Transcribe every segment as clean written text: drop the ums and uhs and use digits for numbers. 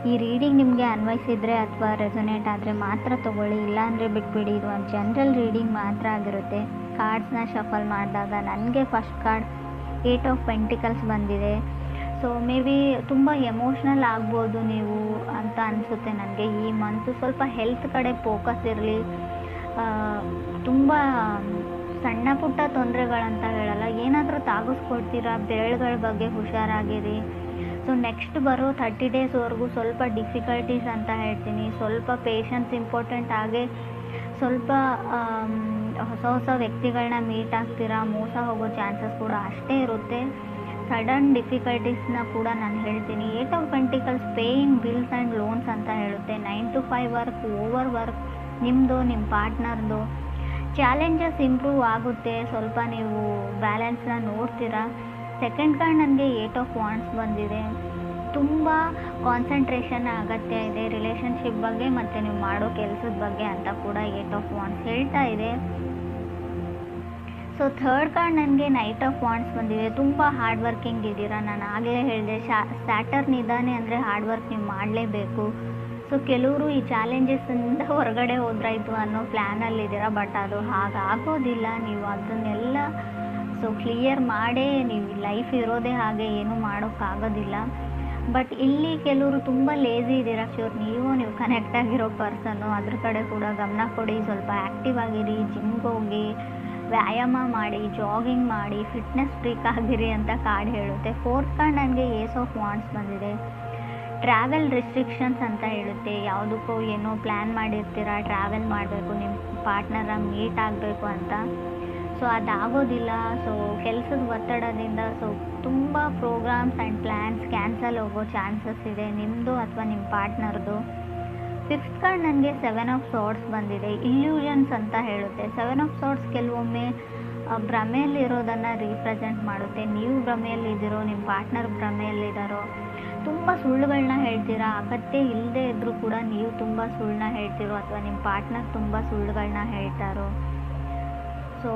ಈ ರೀಡಿಂಗ್ ನಿಮಗೆ ಅನ್ವಯಿಸಿದರೆ ಅಥವಾ ರೆಸೊನೇಟ್ ಆದರೆ ಮಾತ್ರ ತೊಗೊಳ್ಳಿ, ಇಲ್ಲಾಂದರೆ ಬಿಟ್ಬಿಡಿ. ಇದು ಒಂದು ಜನರಲ್ ರೀಡಿಂಗ್ ಮಾತ್ರ ಆಗಿರುತ್ತೆ. ಕಾರ್ಡ್ಸ್ನ ಶಫಲ್ ಮಾಡಿದಾಗ ನನಗೆ ಫಸ್ಟ್ ಕಾರ್ಡ್ 8 ಆಫ್ ಪೆಂಟಿಕಲ್ಸ್ ಬಂದಿದೆ. ಸೊ ಮೇ ಬಿ ತುಂಬ ಎಮೋಷ್ನಲ್ ಆಗ್ಬೋದು ನೀವು ಅಂತ ಅನಿಸುತ್ತೆ ನನಗೆ. ಈ ಮಂತು ಸ್ವಲ್ಪ ಹೆಲ್ತ್ ಕಡೆ ಫೋಕಸ್ ಇರಲಿ. ತುಂಬ ಸಣ್ಣ ಪುಟ್ಟ ತೊಂದರೆಗಳಂತ ಹೇಳಲ್ಲ, ಏನಾದರೂ ತಾಗಿಸ್ಕೊಡ್ತೀರಾ, ಬೆರಳುಗಳ ಬಗ್ಗೆ ಹುಷಾರಾಗಿರಿ. ಸೊ ನೆಕ್ಸ್ಟ್ ಬರೋ 30 ಡೇಸ್ವರೆಗೂ ಸ್ವಲ್ಪ ಡಿಫಿಕಲ್ಟೀಸ್ ಅಂತ ಹೇಳ್ತೀನಿ. ಸ್ವಲ್ಪ ಪೇಷನ್ಸ್ ಇಂಪಾರ್ಟೆಂಟ್. ಹಾಗೆ ಸ್ವಲ್ಪ ಹೊಸ ವ್ಯಕ್ತಿಗಳನ್ನ ಮೀಟ್ ಆಗ್ತೀರಾ, ಮೋಸ ಹೋಗೋ ಚಾನ್ಸಸ್ ಕೂಡ ಅಷ್ಟೇ ಇರುತ್ತೆ. ಸಡನ್ ಡಿಫಿಕಲ್ಟೀಸ್ನ ಕೂಡ ನಾನು ಹೇಳ್ತೀನಿ. 8 of pentacles paying bills and loans ಅಂತ ಹೇಳುತ್ತೆ. 9 to 5 ವರ್ಕ್, ಓವರ್ ವರ್ಕ್ ನಿಮ್ಮದು, ನಿಮ್ಮ ಪಾರ್ಟ್ನರ್ದು. ಚಾಲೆಂಜಸ್ ಇಂಪ್ರೂವ್ ಆಗುತ್ತೆ, ಸ್ವಲ್ಪ ನೀವು ಬ್ಯಾಲೆನ್ಸ್ನ ನೋಡ್ತೀರಾ. ಸೆಕೆಂಡ್ ಕಾರ್ಡ್ ನನಗೆ 8 ಆಫ್ ವಾಂಡ್ಸ್ ಬಂದಿದೆ. ತುಂಬ ಕಾನ್ಸಂಟ್ರೇಷನ್ ಅಗತ್ಯ ಇದೆ ರಿಲೇಷನ್ಶಿಪ್ ಬಗ್ಗೆ ಮತ್ತು ನೀವು ಮಾಡೋ ಕೆಲಸದ ಬಗ್ಗೆ ಅಂತ ಕೂಡ 8 ಆಫ್ ವಾಂಡ್ಸ್ ಹೇಳ್ತಾ ಇದೆ. ಸೊ ಥರ್ಡ್ ಕಾರ್ಡ್ ನನಗೆ ನೈಟ್ ಆಫ್ ವಾಂಡ್ಸ್ ಬಂದಿದೆ. ತುಂಬ ಹಾರ್ಡ್ ವರ್ಕಿಂಗ್ ಇದ್ದೀರಾ. ನಾನು ಆಗಲೇ ಹೇಳಿದೆ, ಸ್ಯಾಟರ್ನ್ ಇದ್ದಾನೆ ಅಂದರೆ ಹಾರ್ಡ್ ವರ್ಕ್ ನೀವು ಮಾಡಲೇಬೇಕು. ಸೊ ಕೆಲವರು ಈ ಚಾಲೆಂಜಸ್ಸಿಂದ ಹೊರಗಡೆ ಹೋದ್ರಾಯ್ತು ಅನ್ನೋ ಪ್ಲ್ಯಾನಲ್ಲಿದ್ದೀರಾ, ಬಟ್ ಅದು ಹಾಗಾಗೋದಿಲ್ಲ. ನೀವು ಅದನ್ನೆಲ್ಲ ಕ್ಲಿಯರ್ ಮಾಡೇ ನೀವು ಲೈಫ್ ಇರೋದೇ ಹಾಗೆ, ಏನೂ ಮಾಡೋಕ್ಕಾಗೋದಿಲ್ಲ. ಬಟ್ ಇಲ್ಲಿ ಕೆಲವರು ತುಂಬ ಲೇಝಿ ಇದ್ದೀರಾ. ನೀವು ಕನೆಕ್ಟ್ ಆಗಿರೋ ಪರ್ಸನ್ನು, ಅದ್ರ ಕಡೆ ಕೂಡ ಗಮನ ಕೊಡಿ. ಸ್ವಲ್ಪ ಆ್ಯಕ್ಟಿವ್ ಆಗಿರಿ, ಜಿಮ್ಗೆ ಹೋಗಿ, ವ್ಯಾಯಾಮ ಮಾಡಿ, ಜಾಗಿಂಗ್ ಮಾಡಿ, ಫಿಟ್ನೆಸ್ ಫ್ರೀಕ್ ಆಗಿರಿ ಅಂತ ಕಾರ್ಡ್ ಹೇಳುತ್ತೆ. ಫೋರ್ತ್ ಕಾರ್ಡ್ ನನಗೆ ಏಸ್ ಆಫ್ ವಾಂಡ್ಸ್ ಬಂದಿದೆ. ಟ್ರಾವೆಲ್ ರಿಸ್ಟ್ರಿಕ್ಷನ್ಸ್ ಅಂತ ಹೇಳುತ್ತೆ. ಯಾವುದಕ್ಕೋ ಏನೋ ಪ್ಲ್ಯಾನ್ ಮಾಡಿರ್ತೀರಾ, ಟ್ರಾವೆಲ್ ಮಾಡಬೇಕು, ನಿಮ್ಮ ಪಾರ್ಟ್ನರ ಮೀಟ್ ಆಗಬೇಕು ಅಂತ. ಸೊ ಅದಾಗೋದಿಲ್ಲ. ಸೊ ಕೆಲಸದ ಒತ್ತಡದಿಂದ ತುಂಬ ಪ್ರೋಗ್ರಾಮ್ಸ್ ಆ್ಯಂಡ್ ಪ್ಲ್ಯಾನ್ಸ್ ಕ್ಯಾನ್ಸಲ್ ಹೋಗೋ ಚಾನ್ಸಸ್ ಇದೆ, ನಿಮ್ಮದು ಅಥವಾ ನಿಮ್ಮ ಪಾರ್ಟ್ನರ್ದು. ಫಿಫ್ತ್ ಕಾರ್ಡ್ ನನಗೆ 7 ಆಫ್ ಸಾರ್ಡ್ಸ್ ಬಂದಿದೆ. ಇಲ್ಯೂಷನ್ಸ್ ಅಂತ ಹೇಳುತ್ತೆ. 7 ಆಫ್ ಸಾರ್ಡ್ಸ್ ಕೆಲವೊಮ್ಮೆ ಭ್ರಮೆಯಲ್ಲಿರೋದನ್ನು ರೀಪ್ರೆಸೆಂಟ್ ಮಾಡುತ್ತೆ. ನೀವು ಭ್ರಮೆಯಲ್ಲಿದ್ದೀರೋ, ನಿಮ್ಮ ಪಾರ್ಟ್ನರ್ ಭ್ರಮೆಯಲ್ಲಿದ್ದಾರೋ, ತುಂಬ ಸುಳ್ಳುಗಳನ್ನ ಹೇಳ್ತೀರಾ. ಅಗತ್ಯ ಇಲ್ಲದೆ ಇದ್ದರೂ ಕೂಡ ನೀವು ತುಂಬ ಸುಳ್ಳನ್ನ ಹೇಳ್ತಿರೋ, ಅಥವಾ ನಿಮ್ಮ ಪಾರ್ಟ್ನರ್ ತುಂಬ ಸುಳ್ಳುಗಳನ್ನ ಹೇಳ್ತಾರೋ. ಸೊ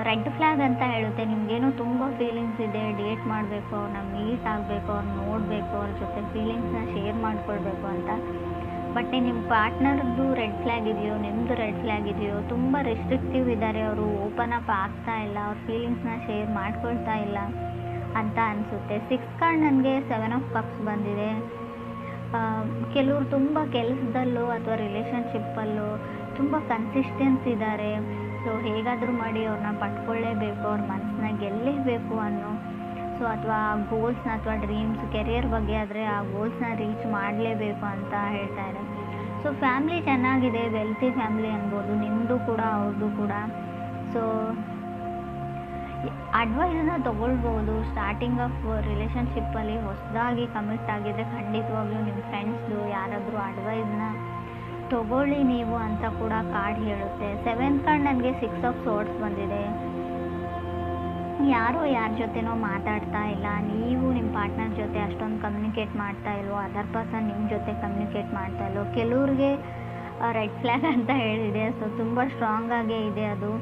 ರೆಡ್ ಫ್ಲ್ಯಾಗ್ ಅಂತ ಹೇಳುತ್ತೆ. ನಿಮಗೇನೋ ತುಂಬ ಫೀಲಿಂಗ್ಸ್ ಇದೆ, ಡೇಟ್ ಮಾಡಬೇಕು, ಅವ್ರನ್ನ ಮೀಟ್ ಆಗಬೇಕು, ಅವ್ರನ್ನ ನೋಡಬೇಕು, ಅವ್ರ ಜೊತೆ ಫೀಲಿಂಗ್ಸ್ನ ಶೇರ್ ಮಾಡ್ಕೊಳ್ಬೇಕು ಅಂತ. ಬಟ್ ನಿಮ್ಮ ಪಾರ್ಟ್ನರ್ದು ರೆಡ್ ಫ್ಲ್ಯಾಗ್ ಇದೆಯೋ, ನಿಮ್ಮದು ರೆಡ್ ಫ್ಲ್ಯಾಗ್ ಇದೆಯೋ, ತುಂಬ ರೆಸ್ಟ್ರಿಕ್ಟಿವ್ ಇದ್ದಾರೆ, ಅವರು ಓಪನ್ ಅಪ್ ಆಗ್ತಾ ಇಲ್ಲ, ಅವ್ರ ಫೀಲಿಂಗ್ಸ್ನ ಶೇರ್ ಮಾಡ್ಕೊಳ್ತಾ ಇಲ್ಲ ಅಂತ ಅನಿಸುತ್ತೆ. ಸಿಕ್ಸ್ ಕಾರ್ಡ್ ನನಗೆ 7 ಆಫ್ ಕಪ್ಸ್ ಬಂದಿದೆ. ಕೆಲವರು ತುಂಬ ಕೆಲಸದಲ್ಲೂ ಅಥವಾ ರಿಲೇಷನ್ಶಿಪ್ಪಲ್ಲೂ ತುಂಬ ಕನ್ಸಿಸ್ಟೆನ್ಸ್ ಇದ್ದಾರೆ. ಸೊ ಹೇಗಾದರೂ ಮಾಡಿ ಅವ್ರನ್ನ ಪಡ್ಕೊಳ್ಳೇಬೇಕು, ಅವ್ರ ಮನಸ್ಸನ್ನ ಗೆಲ್ಲೇಬೇಕು ಅನ್ನೋ, ಸೊ ಅಥವಾ ಗೋಲ್ಸ್ನ ಅಥವಾ ಡ್ರೀಮ್ಸ್, ಕೆರಿಯರ್ ಬಗ್ಗೆ ಆದರೆ ಆ ಗೋಲ್ಸ್ನ ರೀಚ್ ಮಾಡಲೇಬೇಕು ಅಂತ ಹೇಳ್ತಾರೆ. ಸೊ ಫ್ಯಾಮ್ಲಿ ಚೆನ್ನಾಗಿದೆ, ವೆಲ್ತಿ ಫ್ಯಾಮ್ಲಿ ಅನ್ಬೋದು, ನಿಮ್ಮದು ಕೂಡ ಅವ್ರದ್ದು ಕೂಡ. ಸೊ ಅಡ್ವೈಸನ್ನ ತೊಗೊಳ್ಬೋದು. ಸ್ಟಾರ್ಟಿಂಗ್ ಆಫ್ ರಿಲೇಷನ್ಶಿಪ್ಪಲ್ಲಿ ಹೊಸದಾಗಿ ಕಮಿಟ್ ಆಗಿದ್ದರೆ ಖಂಡಿತವಾಗ್ಲೂ ನಿಮ್ಮ ಫ್ರೆಂಡ್ಸ್ದು ಯಾರಾದರೂ ಅಡ್ವೈಸ್ನ ತೊಗೊಳ್ಳಿ ನೀವು ಅಂತ ಕೂಡ ಕಾರ್ಡ್ ಹೇಳುತ್ತೆ. 7th ಕಾರ್ಡ್ ನನಗೆ 6 ಆಫ್ ಸಾರ್ಡ್ಸ್ ಬಂದಿದೆ. ಯಾರೋ ಯಾರ ಜೊತೆನೋ ಮಾತಾಡ್ತಾ ಇಲ್ಲ, ನೀವು ನಿಮ್ಮ ಪಾರ್ಟ್ನರ್ ಜೊತೆ ಅಷ್ಟೊಂದು ಕಮ್ಯುನಿಕೇಟ್ ಮಾಡ್ತಾ ಇಲ್ವೋ, ಅದರ್ ಪರ್ಸನ್ ನಿಮ್ಮ ಜೊತೆ ಕಮ್ಯುನಿಕೇಟ್ ಮಾಡ್ತಾ ಇಲ್ವೋ. ಕೆಲವ್ರಿಗೆ ರೆಡ್ ಫ್ಲ್ಯಾಗ್ ಅಂತ ಹೇಳಿದೆ. ಸೊ ತುಂಬ ಸ್ಟ್ರಾಂಗಾಗೇ ಇದೆ ಅದು.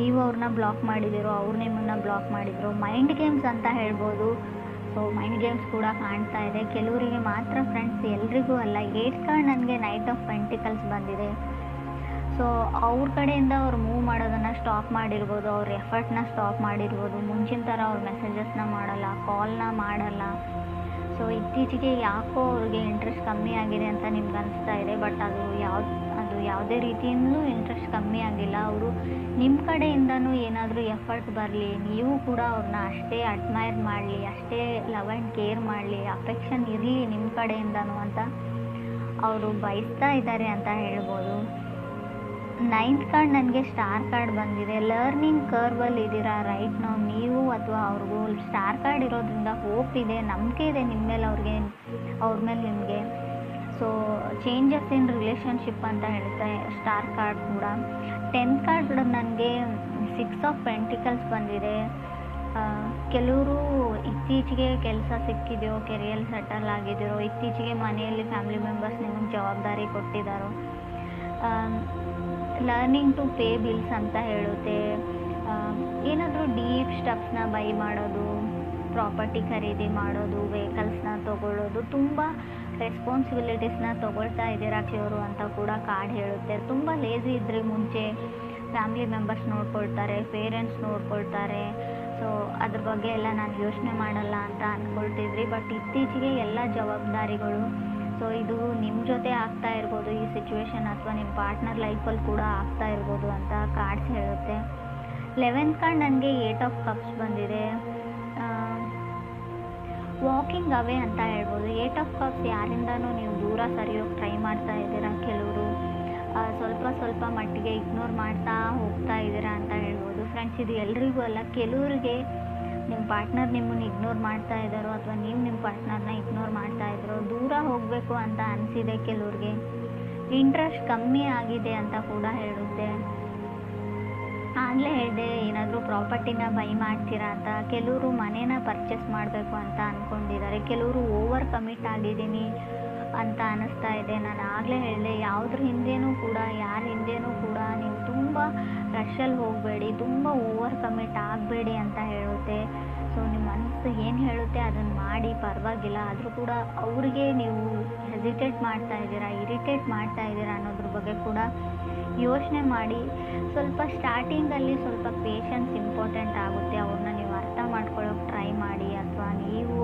ನೀವು ಅವ್ರನ್ನ ಬ್ಲಾಕ್ ಮಾಡಿದಿರೋ, ಅವ್ರು ನಿಮ್ಮನ್ನು ಬ್ಲಾಕ್ ಮಾಡಿದ್ರು. ಮೈಂಡ್ ಗೇಮ್ಸ್ ಅಂತ ಹೇಳ್ಬೋದು. ಸೊ ಮೈಂಡ್ ಗೇಮ್ಸ್ ಕೂಡ ಕಾಣ್ತಾ ಇದೆ. ಕೆಲವರಿಗೆ ಮಾತ್ರ ಫ್ರೆಂಡ್ಸ್, ಎಲ್ರಿಗೂ ಅಲ್ಲ. 8th ಕಾರ್ಡ್ ನನಗೆ ನೈಟ್ ಆಫ್ ಪೆಂಟಿಕಲ್ಸ್ ಬಂದಿದೆ. ಸೊ ಅವ್ರ ಕಡೆಯಿಂದ ಅವ್ರು ಮೂವ್ ಮಾಡೋದನ್ನು ಸ್ಟಾಪ್ ಮಾಡಿರ್ಬೋದು, ಅವ್ರ ಎಫರ್ಟ್ನ ಸ್ಟಾಪ್ ಮಾಡಿರ್ಬೋದು. ಮುಂಚಿನ ಥರ ಅವ್ರ ಮೆಸೇಜಸ್ನ ಮಾಡಲ್ಲ, ಕಾಲ್ನ ಮಾಡಲ್ಲ. ಸೊ ಇತ್ತೀಚೆಗೆ ಯಾಕೋ ಅವ್ರಿಗೆ ಇಂಟ್ರೆಸ್ಟ್ ಕಮ್ಮಿ ಆಗಿದೆ ಅಂತ ನಿಮ್ಗೆ ಅನಿಸ್ತಾ ಇದೆ. ಬಟ್ ಅದು ಯಾವುದೇ ರೀತಿಯಿಂದಲೂ ಇಂಟ್ರೆಸ್ಟ್ ಕಮ್ಮಿ ಆಗಿಲ್ಲ. ಅವರು ನಿಮ್ಮ ಕಡೆಯಿಂದನೂ ಏನಾದರೂ ಎಫರ್ಟ್ ಬರಲಿ, ನೀವು ಕೂಡ ಅವ್ರನ್ನ ಅಷ್ಟೇ ಅಡ್ಮೈರ್ ಮಾಡಲಿ, ಅಷ್ಟೇ ಲವ್ ಆ್ಯಂಡ್ ಕೇರ್ ಮಾಡಲಿ, ಅಫೆಕ್ಷನ್ ಇರಲಿ ನಿಮ್ಮ ಕಡೆಯಿಂದನೂ ಅಂತ ಅವರು ಬಯಸ್ತಾ ಇದ್ದಾರೆ ಅಂತ ಹೇಳ್ಬೋದು. 9th ಕಾರ್ಡ್ ನನಗೆ ಸ್ಟಾರ್ ಕಾರ್ಡ್ ಬಂದಿದೆ. ಲರ್ನಿಂಗ್ ಕರ್ವಲ್ಲಿ ಇದ್ದೀರಾ ರೈಟ್ ನಾವು, ನೀವು ಅಥವಾ ಅವ್ರಿಗೂ. ಸ್ಟಾರ್ ಕಾರ್ಡ್ ಇರೋದ್ರಿಂದ ಹೋಪ್ ಇದೆ, ನಂಬಿಕೆ ಇದೆ ನಿಮ್ಮ ಮೇಲೆ, ಅವ್ರ ಮೇಲೆ ನಿಮಗೆ. ಸೊ ಚೇಂಜಸ್ ಇನ್ ರಿಲೇಷನ್ಶಿಪ್ ಅಂತ ಹೇಳುತ್ತೆ ಸ್ಟಾರ್ ಕಾರ್ಡ್ ಕೂಡ. 10th ಕಾರ್ಡ್ ನನಗೆ 6 ಆಫ್ ಪೆಂಟಿಕಲ್ಸ್ ಬಂದಿದೆ. ಕೆಲವರು ಇತ್ತೀಚೆಗೆ ಕೆಲಸ ಸಿಕ್ಕಿದೆಯೋ, ಕೆರಿಯರ್ ಸೆಟಲ್ ಆಗಿದ್ದೀರೋ, ಇತ್ತೀಚೆಗೆ ಮನೆಯಲ್ಲಿ ಫ್ಯಾಮಿಲಿ ಮೆಂಬರ್ಸ್ ನಿಮಗೆ ಜವಾಬ್ದಾರಿ ಕೊಟ್ಟಿದ್ದಾರೋ. ಲರ್ನಿಂಗ್ ಟು ಪೇ ಬಿಲ್ಸ್ ಅಂತ ಹೇಳುತ್ತೆ. ಏನಾದರೂ ಡೀಪ್ ಸ್ಟೆಪ್ಸ್ನ ಬೈ ಮಾಡೋದು, ಪ್ರಾಪರ್ಟಿ ಖರೀದಿ ಮಾಡೋದು, ವೆಹಿಕಲ್ಸ್ನ ತೊಗೊಳ್ಳೋದು, ತುಂಬ ರೆಸ್ಪಾನ್ಸಿಬಿಲಿಟೀಸ್ನ ತೊಗೊಳ್ತಾ ಇದ್ದೀರಾ ಕೆಲವರು ಅಂತ ಕೂಡ ಕಾರ್ಡ್ ಹೇಳುತ್ತೆ. ತುಂಬ ಲೇಝಿ ಇದ್ರಿ ಮುಂಚೆ, ಫ್ಯಾಮಿಲಿ ಮೆಂಬರ್ಸ್ ನೋಡ್ಕೊಳ್ತಾರೆ, ಪೇರೆಂಟ್ಸ್ ನೋಡ್ಕೊಳ್ತಾರೆ, ಸೊ ಅದ್ರ ಬಗ್ಗೆ ಎಲ್ಲ ನಾನು ಯೋಚನೆ ಮಾಡಲ್ಲ ಅಂತ ಅಂದ್ಕೊಳ್ತಿದ್ರಿ. ಬಟ್ ಇತ್ತೀಚೆಗೆ ಎಲ್ಲ ಜವಾಬ್ದಾರಿಗಳು, ಸೊ ಇದು ನಿಮ್ಮ ಜೊತೆ ಆಗ್ತಾ ಇರ್ಬೋದು ಈ ಸಿಚುವೇಶನ್, ಅಥವಾ ನಿಮ್ಮ ಪಾರ್ಟ್ನರ್ ಲೈಫಲ್ಲಿ ಕೂಡ ಆಗ್ತಾ ಇರ್ಬೋದು ಅಂತ ಕಾರ್ಡ್ಸ್ ಹೇಳುತ್ತೆ. 11th ಕಾರ್ಡ್ ನನಗೆ 8 ಆಫ್ ಕಪ್ಸ್ ಬಂದಿದೆ. ವಾಕಿಂಗ್ ಅವೇ ಅಂತ ಹೇಳ್ಬೋದು. 8 ಆಫ್ ಕಪ್ಸ್ ಯಾರಿಂದನೂ ನೀವು ದೂರ ಸರಿಯೋಕ್ಕೆ ಟ್ರೈ ಮಾಡ್ತಾ ಇದ್ದೀರಾ. ಕೆಲವರು ಸ್ವಲ್ಪ ಮಟ್ಟಿಗೆ ಇಗ್ನೋರ್ ಮಾಡ್ತಾ ಹೋಗ್ತಾ ಇದ್ದೀರಾ ಅಂತ ಹೇಳ್ಬೋದು. ಫ್ರೆಂಡ್ಸ್, ಇದು ಎಲ್ರಿಗೂ ಅಲ್ಲ, ಕೆಲವ್ರಿಗೆ ನಿಮ್ಮ ಪಾರ್ಟ್ನರ್ ನಿಮ್ಮನ್ನು ಇಗ್ನೋರ್ ಮಾಡ್ತಾ ಇದ್ದಾರೋ ಅಥವಾ ನೀವು ನಿಮ್ಮ ಪಾರ್ಟ್ನರ್ನ ಇಗ್ನೋರ್ ಮಾಡ್ತಾ ಇದ್ದಾರೋ, ದೂರ ಹೋಗಬೇಕು ಅಂತ ಅನಿಸಿದೆ. ಕೆಲವ್ರಿಗೆ ಇಂಟ್ರೆಸ್ಟ್ ಕಮ್ಮಿ ಆಗಿದೆ ಅಂತ ಕೂಡ ಹೇಳುತ್ತೆ. ಆಗಲೇ ಹೇಳಿದೆ, ಏನಾದರೂ ಪ್ರಾಪರ್ಟಿನ ಬೈ ಮಾಡ್ತೀರಾ ಅಂತ. ಕೆಲವರು ಮನೇನ ಪರ್ಚೇಸ್ ಮಾಡಬೇಕು ಅಂತ ಅಂದ್ಕೊಂಡಿದ್ದಾರೆ. ಕೆಲವರು ಓವರ್ ಕಮಿಟ್ ಆಗಿದ್ದೀನಿ ಅಂತ ಅನ್ನಿಸ್ತಾ ಇದೆ. ನಾನು ಆಗಲೇ ಹೇಳಿದೆ, ಯಾವುದ್ರ ಹಿಂದೆನೂ ಕೂಡ, ಯಾರ ಹಿಂದೆನೂ ಕೂಡ ನೀವು ತುಂಬ ರಶಲ್ಲಿ ಹೋಗಬೇಡಿ, ತುಂಬ ಓವರ್ ಕಮಿಟ್ ಆಗಬೇಡಿ ಅಂತ ಹೇಳುತ್ತೆ. ಸೊ ನಿಮ್ಮ ಮನಸ್ಸು ಏನು ಹೇಳುತ್ತೆ ಅದನ್ನು ಮಾಡಿ, ಪರವಾಗಿಲ್ಲ. ಆದರೂ ಕೂಡ ಅವ್ರಿಗೆ ನೀವು ಹೆಸಿಟೇಟ್ ಮಾಡ್ತಾ ಇದ್ದೀರಾ, ಇರಿಟೇಟ್ ಮಾಡ್ತಾ ಇದ್ದೀರಾ ಅನ್ನೋದ್ರ ಬಗ್ಗೆ ಕೂಡ ಯೋಚನೆ ಮಾಡಿ. ಸ್ವಲ್ಪ ಸ್ಟಾರ್ಟಿಂಗಲ್ಲಿ ಸ್ವಲ್ಪ ಪೇಷನ್ಸ್ ಇಂಪಾರ್ಟೆಂಟ್ ಆಗುತ್ತೆ. ಅವ್ರನ್ನ ನೀವು ಅರ್ಥ ಮಾಡ್ಕೊಳ್ಳೋಕೆ ಟ್ರೈ ಮಾಡಿ, ಅಥವಾ ನೀವು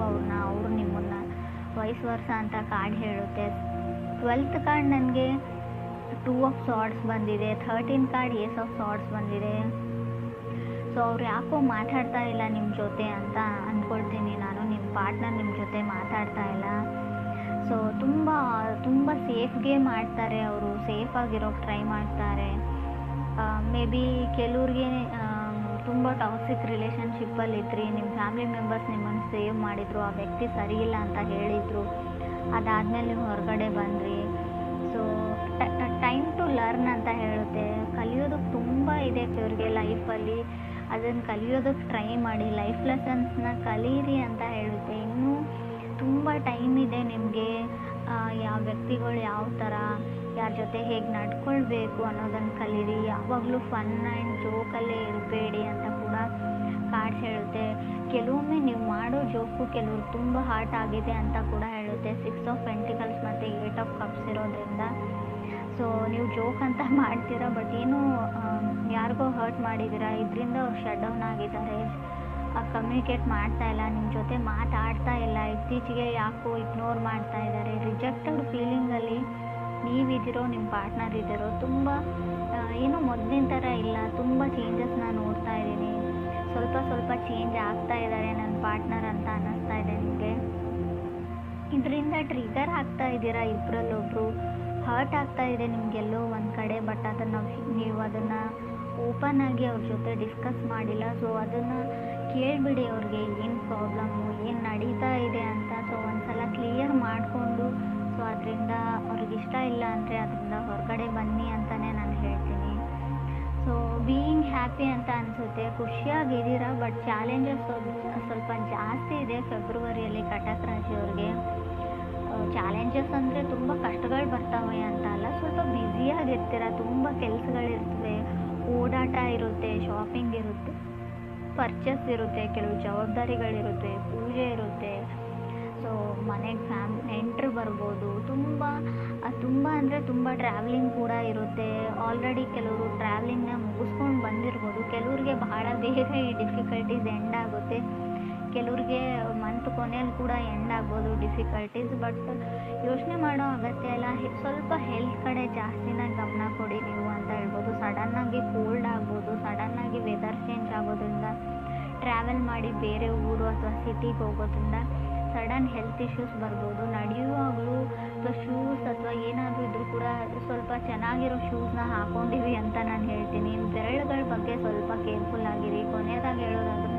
ಅವರು ನಿಮ್ಮನ್ನು ವೈಸ್ ವರ್ಸ ಅಂತ ಕಾರ್ಡ್ ಹೇಳುತ್ತೆ. 12th ಕಾರ್ಡ್ ನನಗೆ 2 ಆಫ್ ಸಾರ್ಡ್ಸ್ ಬಂದಿದೆ. 13th ಕಾರ್ಡ್ ಏಸ್ ಆಫ್ ಸಾರ್ಡ್ಸ್ ಬಂದಿದೆ. ಸೊ ಅವ್ರು ಯಾಕೋ ಮಾತಾಡ್ತಾ ಇಲ್ಲ ನಿಮ್ಮ ಜೊತೆ ಅಂತ ಅಂದ್ಕೊಳ್ತೀನಿ ನಾನು. ನಿಮ್ಮ ಪಾರ್ಟ್ನರ್ ನಿಮ್ಮ ಜೊತೆ ಮಾತಾಡ್ತಾ ಇಲ್ಲ. ಸೊ ತುಂಬ ಸೇಫ್ಗೆ ಮಾಡ್ತಾರೆ, ಅವರು ಸೇಫಾಗಿರೋಕ್ಕೆ ಟ್ರೈ ಮಾಡ್ತಾರೆ. ಮೇ ಬಿ ಕೆಲವ್ರಿಗೆ ತುಂಬ ಟಾಕ್ಸಿಕ್ ರಿಲೇಷನ್ಶಿಪ್ಪಲ್ಲಿ ಇದ್ರಿ, ನಿಮ್ಮ ಫ್ಯಾಮಿಲಿ ಮೆಂಬರ್ಸ್ ನಿಮ್ಮನ್ನು ಸೇವ್ ಮಾಡಿದರು, ಆ ವ್ಯಕ್ತಿ ಸರಿಯಿಲ್ಲ ಅಂತ ಹೇಳಿದರು, ಅದಾದಮೇಲೆ ನೀವು ಹೊರಗಡೆ ಬಂದ್ರಿ. ಸೊ ಟೈಮ್ ಟು ಲರ್ನ್ ಅಂತ ಹೇಳುತ್ತೆ. ಕಲಿಯೋದಕ್ಕೆ ತುಂಬ ಇದೆ ಕೆಲವ್ರಿಗೆ ಲೈಫಲ್ಲಿ, ಅದನ್ನು ಕಲಿಯೋದಕ್ಕೆ ಟ್ರೈ ಮಾಡಿ, ಲೈಫ್ ಲೆಸನ್ಸ್ನ ಕಲೀರಿ ಅಂತ ಹೇಳುತ್ತೆ. ಇನ್ನೂ ತುಂಬ ಟೈಮ್ ಇದೆ ನಿಮಗೆ. ಯಾವ ವ್ಯಕ್ತಿಗಳು ಯಾವ ಥರ, ಯಾರ ಜೊತೆ ಹೇಗೆ ನಡ್ಕೊಳ್ಬೇಕು ಅನ್ನೋದನ್ನು ಕಲೀರಿ. ಯಾವಾಗಲೂ ಫನ್ ಆ್ಯಂಡ್ ಜೋಕಲ್ಲೇ ಇರಬೇಡಿ ಅಂತ ಕೂಡ ಕಾರ್ಡ್ಸ್ ಹೇಳುತ್ತೆ. ಕೆಲವೊಮ್ಮೆ ನೀವು ಮಾಡೋ ಜೋಕು ಕೆಲವ್ರು ತುಂಬ ಹಾರ್ಟ್ ಆಗಿದೆ ಅಂತ ಕೂಡ ಹೇಳುತ್ತೆ. 6 ಆಫ್ ಪೆಂಟಿಕಲ್ಸ್ ಮತ್ತು 8 ಆಫ್ ಕಪ್ಸ್ ಇರೋದ್ರಿಂದ ಸೊ ನೀವು ಜೋಕ್ ಅಂತ ಮಾಡ್ತೀರಾ, ಬಟ್ ಏನೂ ಯಾರಿಗೋ ಹರ್ಟ್ ಮಾಡಿದ್ದೀರಾ, ಇದರಿಂದ ಅವ್ರು ಶಟ್ ಡೌನ್ ಆಗಿದ್ದಾರೆ, ಕಮ್ಯುನಿಕೇಟ್ ಮಾಡ್ತಾ ಇಲ್ಲ, ನಿಮ್ಮ ಜೊತೆ ಮಾತಾಡ್ತಾ ಇಲ್ಲ, ಇತ್ತೀಚೆಗೆ ಯಾಕೋ ಇಗ್ನೋರ್ ಮಾಡ್ತಾ ಇದ್ದಾರೆ. ರಿಜೆಕ್ಟೆಡ್ ಫೀಲಿಂಗಲ್ಲಿ ನೀವಿದ್ದೀರೋ, ನಿಮ್ಮ ಪಾರ್ಟ್ನರ್ ಇದ್ದೀರೋ, ತುಂಬ ಏನೋ ಮೊದಲಿನ ಥರ ಇಲ್ಲ, ತುಂಬ ಚೇಂಜಸ್ನ ನೋಡ್ತಾ ಇದ್ದೀನಿ, ಸ್ವಲ್ಪ ಚೇಂಜ್ ಆಗ್ತಾ ಇದ್ದಾರೆ ನನ್ನ ಪಾರ್ಟ್ನರ್ ಅಂತ ಅನ್ನಿಸ್ತಾ ಇದೆ ನಿಮಗೆ. ಇದರಿಂದ ಟ್ರಿಗರ್ ಆಗ್ತಾ ಇದ್ದೀರಾ, ಇಬ್ಬರಲ್ಲೊಬ್ಬರು ಹರ್ಟ್ ಆಗ್ತಾ ಇದೆ ನಿಮಗೆಲ್ಲೋ ಒಂದು ಕಡೆ. ಬಟ್ ನೀವು ಅದನ್ನು ಓಪನ್ ಆಗಿ ಅವ್ರ ಜೊತೆ ಡಿಸ್ಕಸ್ ಮಾಡಿಲ್ಲ. ಸೊ ಅದನ್ನು ಕೇಳಿಬಿಡಿ, ಅವ್ರಿಗೆ ಏನು ಪ್ರಾಬ್ಲಮ್ಮು, ಏನು ನಡೀತಾ ಇದೆ ಅಂತ. ಸೊ ಒಂದು ಸಲ ಕ್ಲಿಯರ್ ಮಾಡಿಕೊಂಡು, ಸೊ ಅದರಿಂದ ಅವ್ರಿಗೆ ಇಷ್ಟ ಇಲ್ಲ ಅಂದರೆ ಅದರಿಂದ ಹೊರಗಡೆ ಬನ್ನಿ ಅಂತಲೇ ನಾನು ಹೇಳ್ತೀನಿ. ಸೊ ಬೀಯಿಂಗ್ ಹ್ಯಾಪಿ ಅಂತ ಅನಿಸುತ್ತೆ, ಖುಷಿಯಾಗಿದ್ದೀರಾ. ಬಟ್ ಚಾಲೆಂಜಸ್ ಸ್ವಲ್ಪ ಜಾಸ್ತಿ ಇದೆ ಫೆಬ್ರವರಿಯಲ್ಲಿ ಕಟಕ್ ರಾಶಿಯವ್ರಿಗೆ. ಚಾಲೆಂಜಸ್ ಅಂದರೆ ತುಂಬ ಕಷ್ಟಗಳು ಬರ್ತವೆ ಅಂತ ಅಲ್ಲ, ಸ್ವಲ್ಪ ಬ್ಯುಸಿಯಾಗಿರ್ತೀರ, ತುಂಬ ಕೆಲಸಗಳಿರ್ತವೆ, ಓಡಾಟ ಇರುತ್ತೆ, ಶಾಪಿಂಗ್ ಇರುತ್ತೆ, ಪರ್ಚೇಸ್ ಇರುತ್ತೆ, ಕೆಲವು ಜವಾಬ್ದಾರಿಗಳಿರುತ್ತೆ, ಪೂಜೆ ಇರುತ್ತೆ. ಸೊ ಮನೆಗೆ ನೆಂಟರು ಬರ್ಬೋದು, ತುಂಬ ಅಂದರೆ ತುಂಬ ಟ್ರಾವೆಲಿಂಗ್ ಕೂಡ ಇರುತ್ತೆ. ಆಲ್ರೆಡಿ ಕೆಲವರು ಟ್ರಾವೆಲಿಂಗ್ನ ಮುಗಿಸ್ಕೊಂಡು ಬಂದಿರ್ಬೋದು. ಕೆಲವ್ರಿಗೆ ಬಹಳ ಬೇಗ ಈ ಡಿಫಿಕಲ್ಟೀಸ್ ಎಂಡ್ ಆಗುತ್ತೆ, ಕೆಲವ್ರಿಗೆ ಮಂತ್ ಕೊನೆಯಲ್ಲಿ ಕೂಡ ಎಂಡ್ ಆಗ್ಬೋದು ಡಿಫಿಕಲ್ಟೀಸ್. ಬಟ್ ಯೋಚನೆ ಮಾಡೋ ಅಗತ್ಯ ಇಲ್ಲ, ಸ್ವಲ್ಪ ಹೆಲ್ತ್ ಕಡೆ ಜಾಸ್ತಿನ ಗಮನ ಕೊಡಿ ನೀವು ಅಂತ ಹೇಳ್ಬೋದು. ಸಡನ್ನಾಗಿ ಕೋಲ್ಡ್ ಆಗ್ಬೋದು, ಸಡನ್ನಾಗಿ ವೆದರ್ ಚೇಂಜ್ ಆಗೋದ್ರಿಂದ, ಟ್ರಾವೆಲ್ ಮಾಡಿ ಬೇರೆ ಊರು ಅಥವಾ ಸಿಟಿಗೆ ಹೋಗೋದ್ರಿಂದ ಸಡನ್ ಹೆಲ್ತ್ ಇಶ್ಯೂಸ್ ಬರ್ಬೋದು. ನಡೆಯುವಾಗಲೂ ಅಥವಾ ಶೂಸ್ ಅಥವಾ ಏನಾದರೂ ಇದ್ರೂ ಕೂಡ ಸ್ವಲ್ಪ ಚೆನ್ನಾಗಿರೋ ಶೂಸ್ನ ಹಾಕ್ಕೊಂಡಿವಿ ಅಂತ ನಾನು ಹೇಳ್ತೀನಿ. ಬೆರಳುಗಳ ಬಗ್ಗೆ ಸ್ವಲ್ಪ ಕೇರ್ಫುಲ್ ಆಗಿರಿ. ಕೊನೆಯದಾಗಿ ಹೇಳೋದಾದ್ರೂ